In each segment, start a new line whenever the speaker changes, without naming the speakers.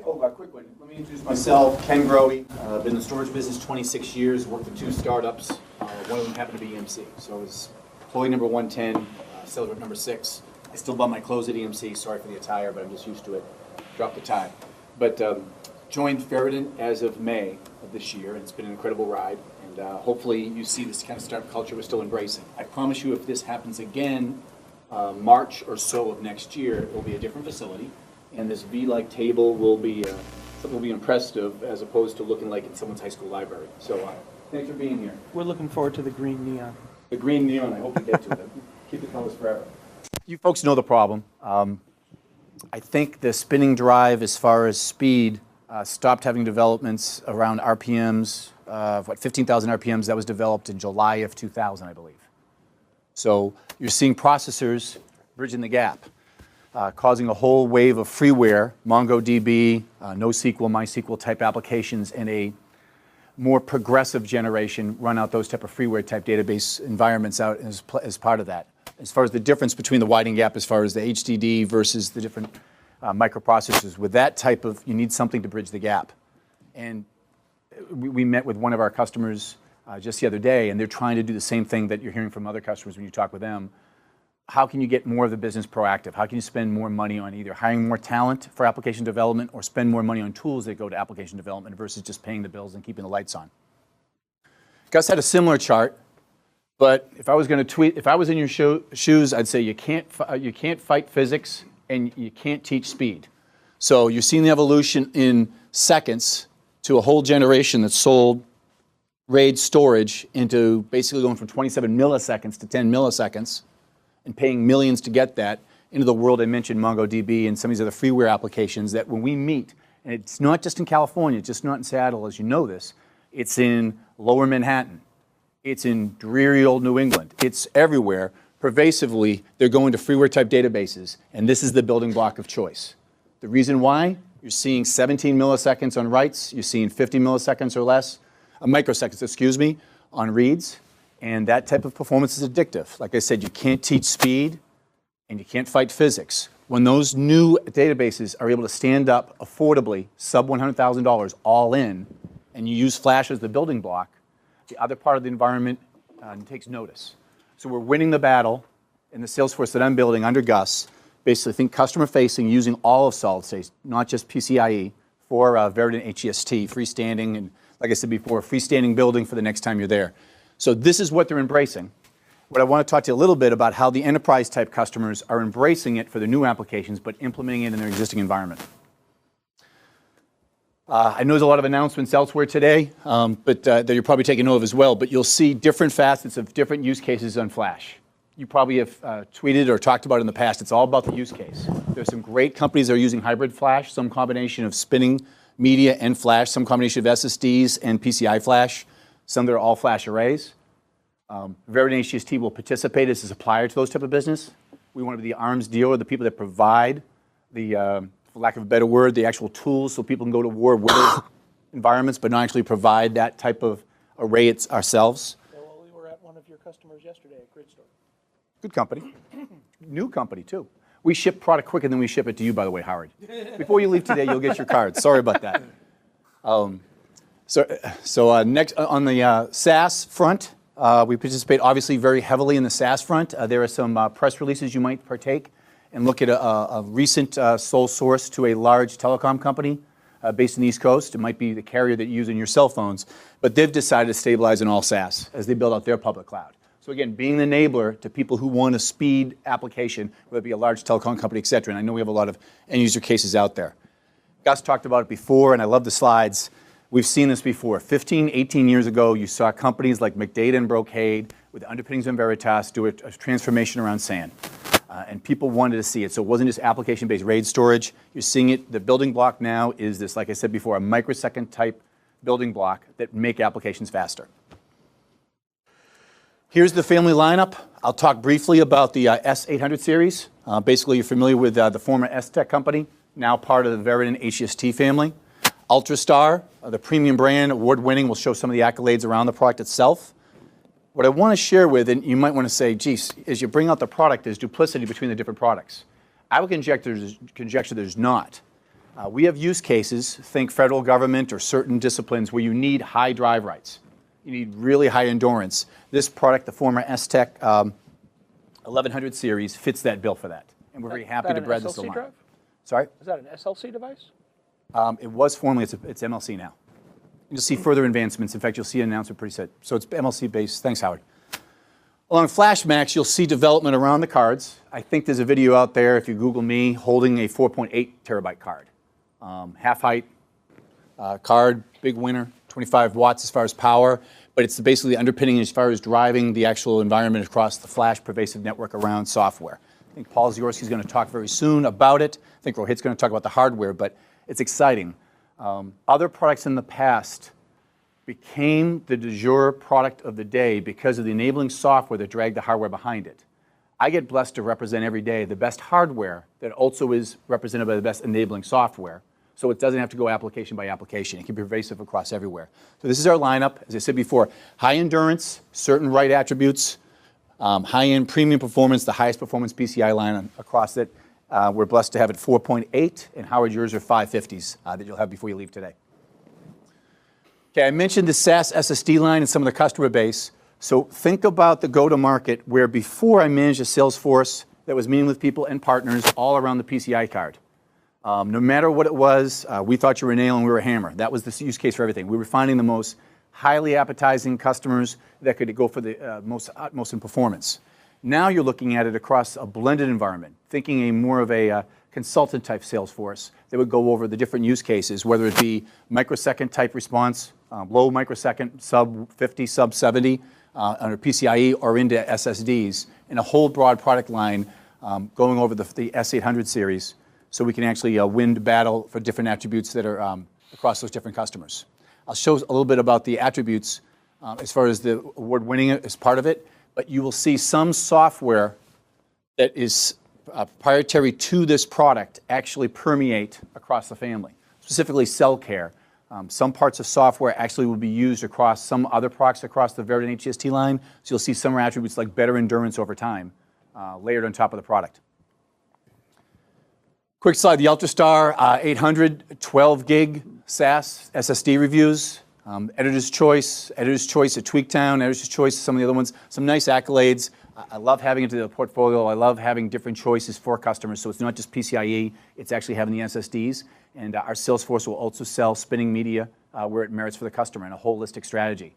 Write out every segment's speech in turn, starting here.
Quick one. Let me introduce myself, Ken Growe. I've been in the storage business 26 years, worked with 2 startups. One of them happened to be EMC. So I was employee number 110, sales rep number 6. I still bought my clothes at EMC. Sorry for the attire, but I'm just used to it. Dropped the tie. But joined Virident as of May of this year, and it's been an incredible ride. And hopefully you see this kind of startup culture we're still embracing. I promise you if this happens again, March or so of next year, it will be a different facility. And this V-like table will be something will be impressive as opposed to looking like in someone's high school library. So thanks for being here.
We're looking forward to the green neon.
The green neon, I hope we get to it. Keep the colors forever. You folks know the problem. I think the spinning drive as far as speed stopped having developments around RPMs, 15,000 RPMs. That was developed in July of 2000, I believe. So you're seeing processors bridging the gap. Causing a whole wave of freeware, MongoDB, NoSQL, MySQL type applications, and a more progressive generation run out those type of freeware type database environments out as part of that. As far as the difference between the widening gap as far as the HDD versus the different microprocessors, with that type of, you need something to bridge the gap. And we met with one of our customers just the other day, and they're trying to do the same thing that you're hearing from other customers when you talk with them. How can you get more of the business proactive? How can you spend more money on either hiring more talent for application development or spend more money on tools that go to application development versus just paying the bills and keeping the lights on? Gus had a similar chart, but if I was going to tweet, if I was in your shoes, I'd say you can't fight physics and you can't teach speed. So you're seeing the evolution in seconds to a whole generation that sold RAID storage into basically going from 27 milliseconds to 10 milliseconds. And paying millions to get that into the world I mentioned, MongoDB and some of these other freeware applications that when we meet, and it's not just in California, it's just not in Seattle, as you know this, it's in lower Manhattan, it's in dreary old New England, it's everywhere. Pervasively, they're going to freeware type databases, and this is the building block of choice. The reason why, you're seeing 17 milliseconds on writes, you're seeing 50 milliseconds or less, microseconds, excuse me, on reads. And that type of performance is addictive. Like I said, you can't teach speed and you can't fight physics. When those new databases are able to stand up affordably, sub $100,000 all in, and you use Flash as the building block, the other part of the environment takes notice. So we're winning the battle in the Salesforce that I'm building under Gus. Basically, think customer facing using all of solid state, not just PCIe, for Virident HGST, freestanding, and like I said before, a freestanding building for the next time you're there. So this is what they're embracing. What I want to talk to you a little bit about how the enterprise type customers are embracing it for their new applications, but implementing it in their existing environment. I know there's a lot of announcements elsewhere today, but that you're probably taking note of as well, but you'll see different facets of different use cases on Flash. You probably have tweeted or talked about it in the past. It's all about the use case. There's some great companies that are using hybrid Flash, some combination of spinning media and Flash, some combination of SSDs and PCI Flash. Some that are all Flash arrays. Virident HGST will participate as a supplier to those type of business. We want to be the arms dealer, the people that provide the, for lack of a better word, the actual tools so people can go to war with those environments, but not actually provide that type of array ourselves.
Yeah, well, we were at one of your customers yesterday at Grid Store. Good
company. New company, too. We ship product quicker than we ship it to you, by the way, Howard. Before you leave today, you'll get your card. Sorry about that. So next on the SaaS front, we participate obviously very heavily in the SaaS front. There are some press releases you might partake and look at a recent sole source to a large telecom company based in the East Coast. It might be the carrier that you use in your cell phones, but they've decided to stabilize in all SaaS as they build out their public cloud. So again, being the enabler to people who want a speed application, whether it be a large telecom company, et cetera, and I know we have a lot of end user cases out there. Gus talked about it before, and I love the slides. We've seen this before. 15, 18 years ago, you saw companies like McData and Brocade with the underpinnings of Veritas do a transformation around SAN. And people wanted to see it. So it wasn't just application-based RAID storage. You're seeing it. The building block now is this, like I said before, a microsecond type building block that make applications faster. Here's the family lineup. I'll talk briefly about the S800 series. Basically, you're familiar with the former S-Tech company, now part of the Virident HGST family. Ultrastar, the premium brand, award-winning, will show some of the accolades around the product itself. What I want to share with, and you might want to say, geez, as you bring out the product, there's duplicity between the different products. I would conjecture there's not. We have use cases, think federal government or certain disciplines, where you need high drive rates. You need really high endurance. This product, the former S-Tech 1100 series, fits that bill for that. And we're very happy to bread this along.
Drive?
Sorry?
Is that an SLC device?
It was formerly, it's MLC now. You'll see further advancements. In fact, you'll see an announcement pretty soon. So it's MLC based. Thanks, Howard. Along FlashMax, you'll see development around the cards. I think there's a video out there, if you Google me, holding a 4.8 terabyte card. Half height card, big winner, 25 watts as far as power, but it's basically underpinning as far as driving the actual environment across the flash pervasive network around software. I think Paul Ziorsky is going to talk very soon about it. I think Rohit's going to talk about the hardware, but it's exciting. Other products in the past became the du jour product of the day because of the enabling software that dragged the hardware behind it. I get blessed to represent every day the best hardware that also is represented by the best enabling software, so it doesn't have to go application by application. It can be pervasive across everywhere. So this is our lineup. As I said before, high endurance, certain write attributes, high-end premium performance, the highest performance PCI line across it. We're blessed to have it 4.8, and Howard, yours are 550s that you'll have before you leave today. Okay, I mentioned the SAS SSD line and some of the customer base. So think about the go-to-market where before I managed a sales force that was meeting with people and partners all around the PCI card. No matter what it was, we thought you were a nail and we were a hammer. That was the use case for everything. We were finding the most highly appetizing customers that could go for the utmost in performance. Now you're looking at it across a blended environment, thinking more of a consultant type sales force that would go over the different use cases, whether it be microsecond type response, low microsecond, sub 50, sub 70, under PCIe or into SSDs, and a whole broad product line going over the S800 series, so we can actually win the battle for different attributes that are across those different customers. I'll show a little bit about the attributes as far as the award-winning as part of it, but you will see some software that is proprietary to this product actually permeate across the family, specifically cell care. Some parts of software actually will be used across some other products across the Virident HGST line, so you'll see some attributes like better endurance over time layered on top of the product. Quick slide, the UltraStar 800, 12 gig SAS SSD reviews, editor's choice at Tweaktown, editor's choice, some of the other ones, some nice accolades. I love having it in the portfolio. I love having different choices for customers, so it's not just PCIe, it's actually having the SSDs, and our sales force will also sell spinning media where it merits for the customer in a holistic strategy.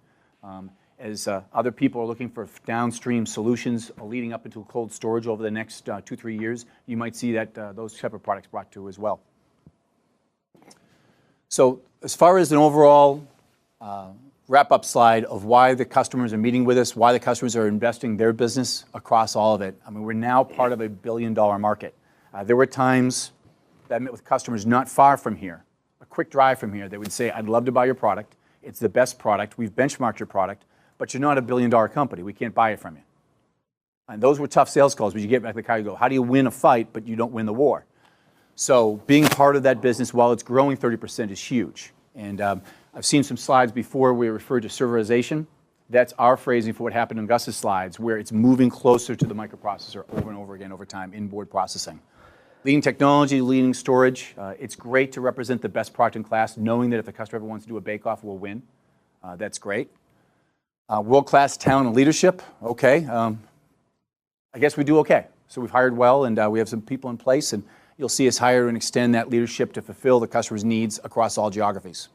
As other people are looking for downstream solutions leading up into cold storage over the next 2-3 years, you might see that those type of products brought to as well. So as far as an overall wrap-up slide of why the customers are meeting with us, why the customers are investing their business across all of it, I mean, we're now part of a billion-dollar market. There were times that I met with customers not far from here, a quick drive from here, that would say, I'd love to buy your product. It's the best product. We've benchmarked your product, but you're not a billion-dollar company. We can't buy it from you. And those were tough sales calls, but you get back to the car, you go, how do you win a fight, but you don't win the war? So being part of that business while it's growing 30% is huge. And I've seen some slides before where we referred to serverization. That's our phrasing for what happened in Gus's slides, where it's moving closer to the microprocessor over and over again over time, inboard processing. Leading technology, leading storage. It's great to represent the best product in class, knowing that if the customer ever wants to do a bake-off, we'll win. That's great. World-class talent and leadership. Okay. I guess we do okay. So we've hired well, and we have some people in place, and you'll see us hire and extend that leadership to fulfill the customer's needs across all geographies.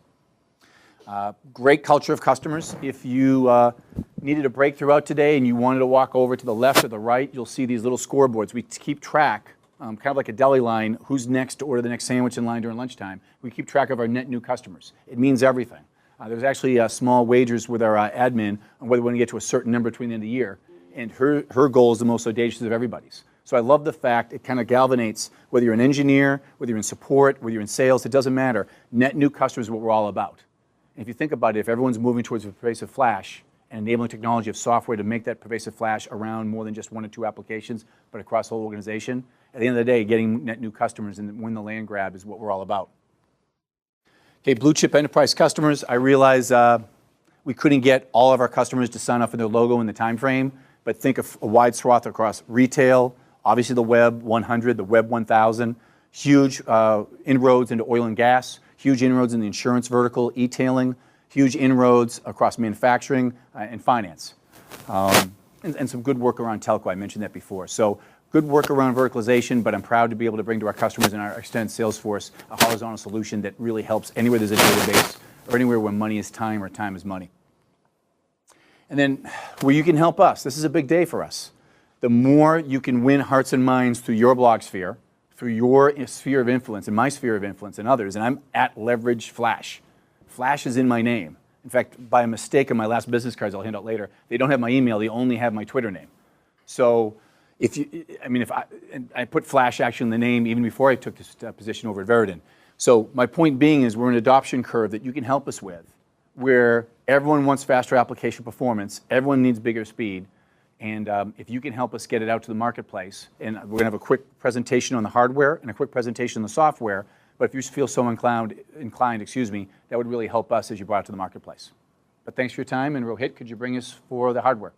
Great culture of customers. If you needed a break throughout today and you wanted to walk over to the left or the right, you'll see these little scoreboards. We keep track, kind of like a deli line, who's next to order the next sandwich in line during lunchtime. We keep track of our net new customers. It means everything. There's actually small wagers with our admin on whether we want to get to a certain number between the end of the year, and her goal is the most audacious of everybody's. So I love the fact it kind of galvanates, whether you're an engineer, whether you're in support, whether you're in sales, it doesn't matter. Net new customers is what we're all about. And if you think about it, if everyone's moving towards a pervasive flash and enabling technology of software to make that pervasive flash around more than just 1 or 2 applications, but across the whole organization, at the end of the day, getting net new customers and win the land grab is what we're all about. Okay, blue chip enterprise customers. I realize we couldn't get all of our customers to sign up for their logo in the time frame, but think of a wide swath across retail, obviously the Web 100, the Web 1000, huge inroads into oil and gas, huge inroads in the insurance vertical, e-tailing, huge inroads across manufacturing and finance. And some good work around telco, I mentioned that before. So good work around verticalization, but I'm proud to be able to bring to our customers and our extended sales force a horizontal solution that really helps anywhere there's a database or anywhere where money is time or time is money. And then where you can help us, this is a big day for us. The more you can win hearts and minds through your blog sphere, through your sphere of influence and my sphere of influence and others, and I'm at Leverage Flash. Flash is in my name. In fact, by mistake on my last business cards I'll hand out later, they don't have my email, they only have my Twitter name. So if I put Flash actually in the name even before I took this position over at Virident. So my point being is we're in an adoption curve that you can help us with, where everyone wants faster application performance, everyone needs bigger speed, and if you can help us get it out to the marketplace, and we're going to have a quick presentation on the hardware and a quick presentation on the software, but if you feel so inclined, that would really help us as you brought it to the marketplace. But thanks for your time, and Rohit, could you bring us for the hardware?